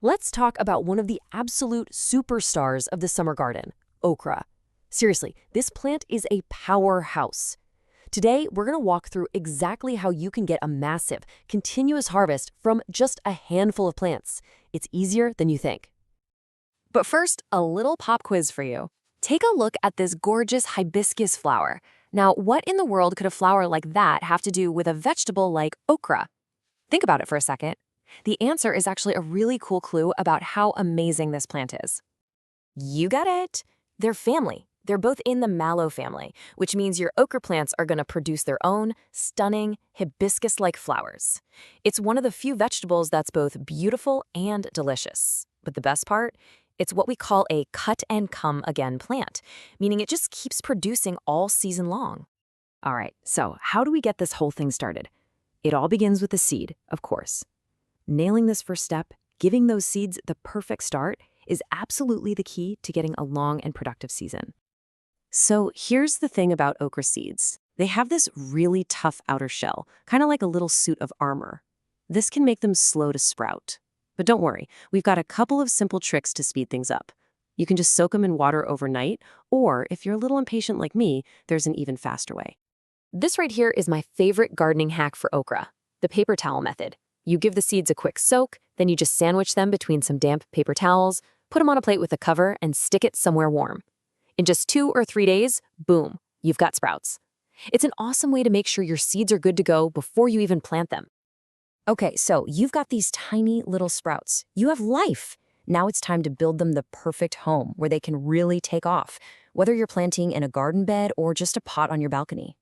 Let's talk about one of the absolute superstars of the summer garden, okra. Seriously, this plant is a powerhouse. Today, we're going to walk through exactly how you can get a massive, continuous harvest from just a handful of plants. It's easier than you think. But first, a little pop quiz for you. Take a look at this gorgeous hibiscus flower. Now, what in the world could a flower like that have to do with a vegetable like okra? Think about it for a second. The answer is actually a really cool clue about how amazing this plant is. You got it. They're family. They're both in the mallow family, which means your okra plants are going to produce their own stunning hibiscus-like flowers. It's one of the few vegetables that's both beautiful and delicious. But the best part? It's what we call a cut-and-come-again plant, meaning it just keeps producing all season long. All right, so how do we get this whole thing started? It all begins with the seed, of course. Nailing this first step, giving those seeds the perfect start, is absolutely the key to getting a long and productive season. So here's the thing about okra seeds. They have this really tough outer shell, kind of like a little suit of armor. This can make them slow to sprout. But don't worry, we've got a couple of simple tricks to speed things up. You can just soak them in water overnight, or if you're a little impatient like me, there's an even faster way. This right here is my favorite gardening hack for okra, the paper towel method. You give the seeds a quick soak, then you just sandwich them between some damp paper towels, put them on a plate with a cover, and stick it somewhere warm. In just 2 or 3 days, boom, you've got sprouts. It's an awesome way to make sure your seeds are good to go before you even plant them. Okay, so you've got these tiny little sprouts. You have life. Now it's time to build them the perfect home where they can really take off, whether you're planting in a garden bed or just a pot on your balcony.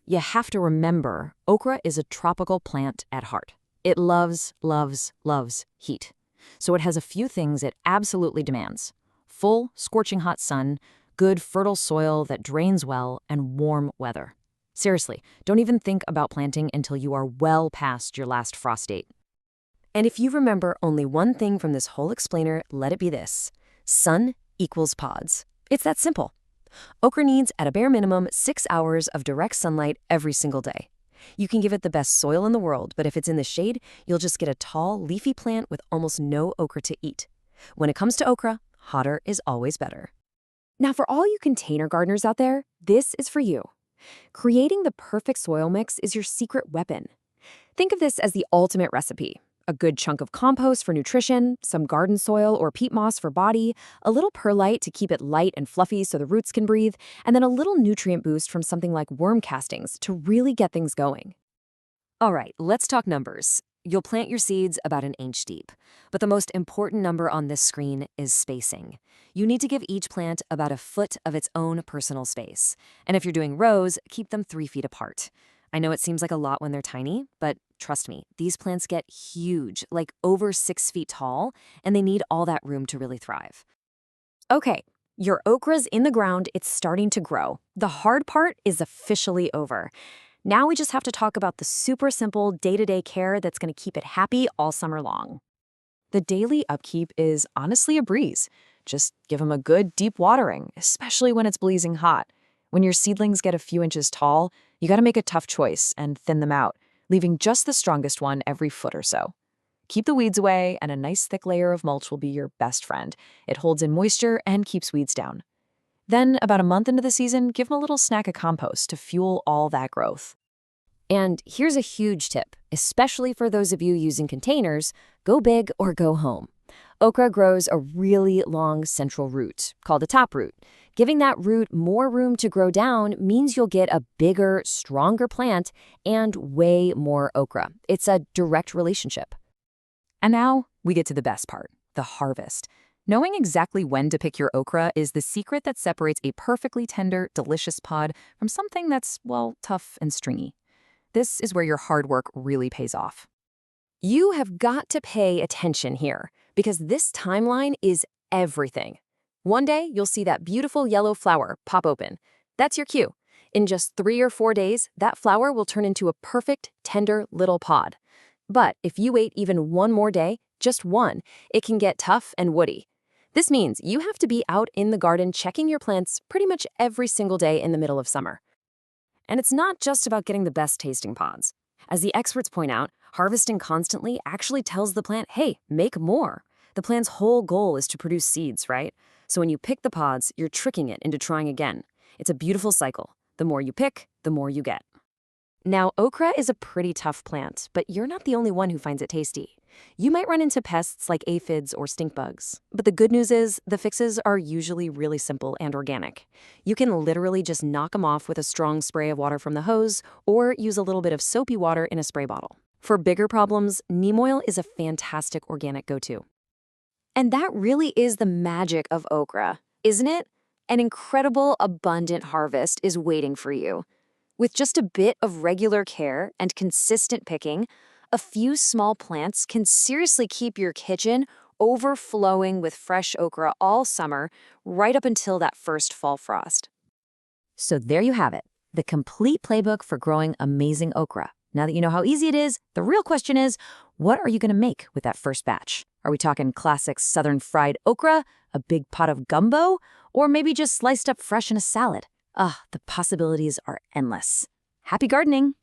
You have to remember, okra is a tropical plant at heart. It loves, loves, loves heat. So it has a few things it absolutely demands: full, scorching hot sun, good, fertile soil that drains well, and warm weather. Seriously, don't even think about planting until you are well past your last frost date. And if you remember only one thing from this whole explainer, let it be this: sun equals pods. It's that simple. Okra needs, at a bare minimum, 6 hours of direct sunlight every single day. You can give it the best soil in the world, but if it's in the shade, you'll just get a tall, leafy plant with almost no okra to eat. When it comes to okra, hotter is always better. Now, for all you container gardeners out there, this is for you. Creating the perfect soil mix is your secret weapon. Think of this as the ultimate recipe. A good chunk of compost for nutrition, some garden soil or peat moss for body, a little perlite to keep it light and fluffy so the roots can breathe, and then a little nutrient boost from something like worm castings to really get things going. All right, let's talk numbers. You'll plant your seeds about an inch deep, but the most important number on this screen is spacing. You need to give each plant about a foot of its own personal space. And if you're doing rows, keep them 3 feet apart. I know it seems like a lot when they're tiny, but trust me, these plants get huge, like over 6 feet tall, and they need all that room to really thrive. Okay, your okra's in the ground, it's starting to grow. The hard part is officially over. Now we just have to talk about the super simple day-to-day care that's going to keep it happy all summer long. The daily upkeep is honestly a breeze. Just give them a good deep watering, especially when it's blazing hot. When your seedlings get a few inches tall, you got to make a tough choice and thin them out, leaving just the strongest one every foot or so. Keep the weeds away, and a nice thick layer of mulch will be your best friend. It holds in moisture and keeps weeds down. Then, about a month into the season, give them a little snack of compost to fuel all that growth. And here's a huge tip, especially for those of you using containers: go big or go home. Okra grows a really long central root, called a taproot. Giving that root more room to grow down means you'll get a bigger, stronger plant and way more okra. It's a direct relationship. And now we get to the best part, the harvest. Knowing exactly when to pick your okra is the secret that separates a perfectly tender, delicious pod from something that's, well, tough and stringy. This is where your hard work really pays off. You have got to pay attention here, because this timeline is everything. One day, you'll see that beautiful yellow flower pop open. That's your cue. In just 3 or 4 days, that flower will turn into a perfect, tender little pod. But if you wait even one more day, just one, it can get tough and woody. This means you have to be out in the garden checking your plants pretty much every single day in the middle of summer. And it's not just about getting the best tasting pods. As the experts point out, harvesting constantly actually tells the plant, hey, make more. The plant's whole goal is to produce seeds, right? So when you pick the pods, you're tricking it into trying again. It's a beautiful cycle. The more you pick, the more you get. Now, okra is a pretty tough plant, but you're not the only one who finds it tasty. You might run into pests like aphids or stink bugs. But the good news is, the fixes are usually really simple and organic. You can literally just knock them off with a strong spray of water from the hose, or use a little bit of soapy water in a spray bottle. For bigger problems, neem oil is a fantastic organic go-to. And that really is the magic of okra, isn't it? An incredible, abundant harvest is waiting for you. With just a bit of regular care and consistent picking, a few small plants can seriously keep your kitchen overflowing with fresh okra all summer, right up until that first fall frost. So there you have it, the complete playbook for growing amazing okra. Now that you know how easy it is, the real question is, what are you going to make with that first batch? Are we talking classic southern fried okra, a big pot of gumbo, or maybe just sliced up fresh in a salad? The possibilities are endless. Happy gardening!